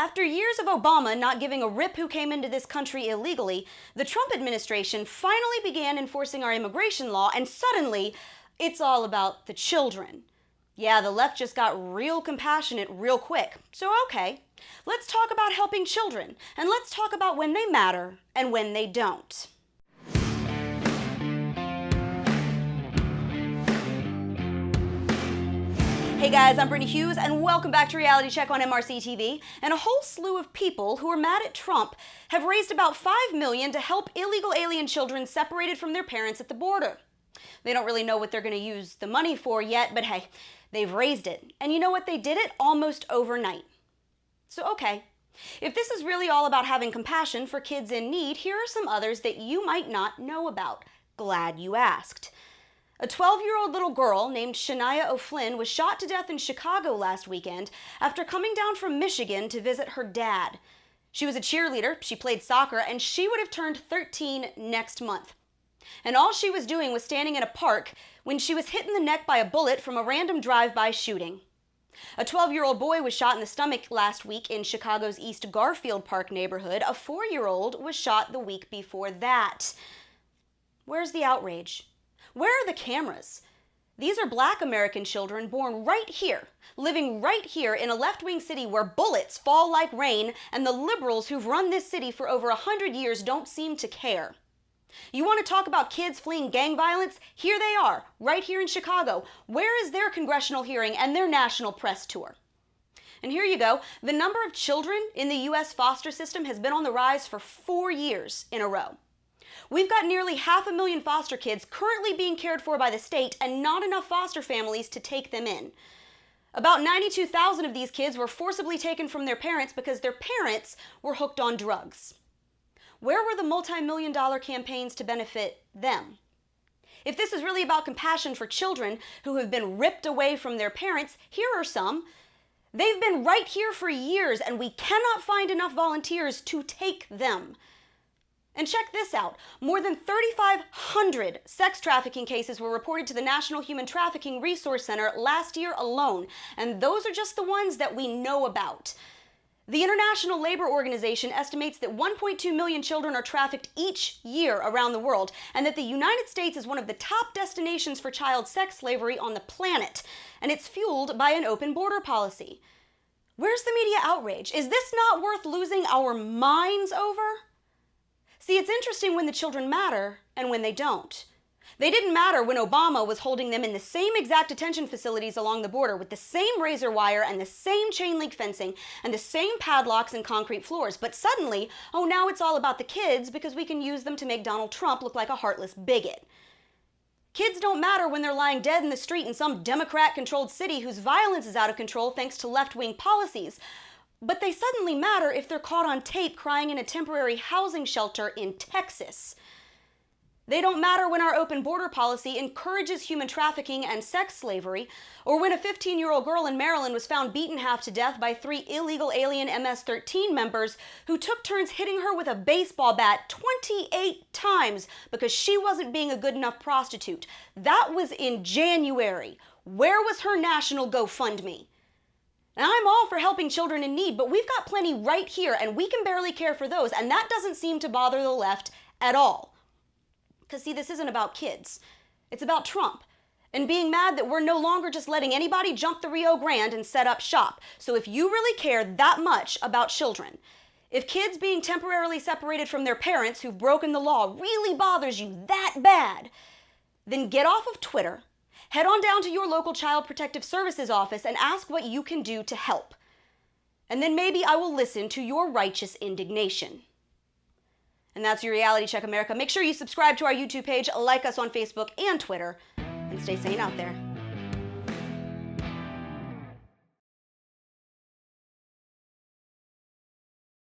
After years of Obama not giving a rip who came into this country illegally, the Trump administration finally began enforcing our immigration law, and suddenly, it's all about the children. Yeah, the left just got real compassionate real quick. So okay, let's talk about helping children, and let's talk about when they matter and when they don't. Hey guys, I'm Brittany Hughes, and welcome back to Reality Check on MRC TV. And a whole slew of people who are mad at Trump have raised about $5 million to help illegal alien children separated from their parents at the border. They don't really know what they're going to use the money for yet, but hey, they've raised it. And you know what? They did it almost overnight. So okay, if this is really all about having compassion for kids in need, here are some others that you might not know about. Glad you asked. A 12-year-old little girl named Shania Flynn was shot to death in Chicago last weekend after coming down from Michigan to visit her dad. She was a cheerleader, she played soccer, and she would have turned 13 next month. And all she was doing was standing in a park when she was hit in the neck by a bullet from a random drive-by shooting. A 12-year-old boy was shot in the stomach last week in Chicago's East Garfield Park neighborhood. A 4-year-old was shot the week before that. Where's the outrage? Where are the cameras? These are Black American children born right here, living right here in a left-wing city where bullets fall like rain, and the liberals who've run this city for over 100 years don't seem to care. You want to talk about kids fleeing gang violence? Here they are, right here in Chicago. Where is their congressional hearing and their national press tour? And here you go. The number of children in the U.S. foster system has been on the rise for 4 years in a row. We've got nearly 500,000 foster kids currently being cared for by the state and not enough foster families to take them in. About 92,000 of these kids were forcibly taken from their parents because their parents were hooked on drugs. Where were the multi-million-dollar campaigns to benefit them? If this is really about compassion for children who have been ripped away from their parents, here are some. They've been right here for years, and we cannot find enough volunteers to take them. And check this out. More than 3,500 sex trafficking cases were reported to the National Human Trafficking Resource Center last year alone, and those are just the ones that we know about. The International Labor Organization estimates that 1.2 million children are trafficked each year around the world, and that the United States is one of the top destinations for child sex slavery on the planet, and it's fueled by an open border policy. Where's the media outrage? Is this not worth losing our minds over? See, it's interesting when the children matter and when they don't. They didn't matter when Obama was holding them in the same exact detention facilities along the border with the same razor wire and the same chain link fencing and the same padlocks and concrete floors. But suddenly, oh, now it's all about the kids because we can use them to make Donald Trump look like a heartless bigot. Kids don't matter when they're lying dead in the street in some Democrat-controlled city whose violence is out of control thanks to left-wing policies. But they suddenly matter if they're caught on tape crying in a temporary housing shelter in Texas. They don't matter when our open border policy encourages human trafficking and sex slavery, or when a 15-year-old girl in Maryland was found beaten half to death by 3 illegal alien MS-13 members who took turns hitting her with a baseball bat 28 times because she wasn't being a good enough prostitute. That was in January. Where was her national GoFundMe? Now, I'm all for helping children in need, but we've got plenty right here, and we can barely care for those, and that doesn't seem to bother the left at all. Because, see, this isn't about kids. It's about Trump, and being mad that we're no longer just letting anybody jump the Rio Grande and set up shop. So if you really care that much about children, if kids being temporarily separated from their parents who've broken the law really bothers you that bad, then get off of Twitter, head on down to your local Child Protective Services office and ask what you can do to help. And then maybe I will listen to your righteous indignation. And that's your Reality Check America. Make sure you subscribe to our YouTube page, like us on Facebook and Twitter, and stay sane out there.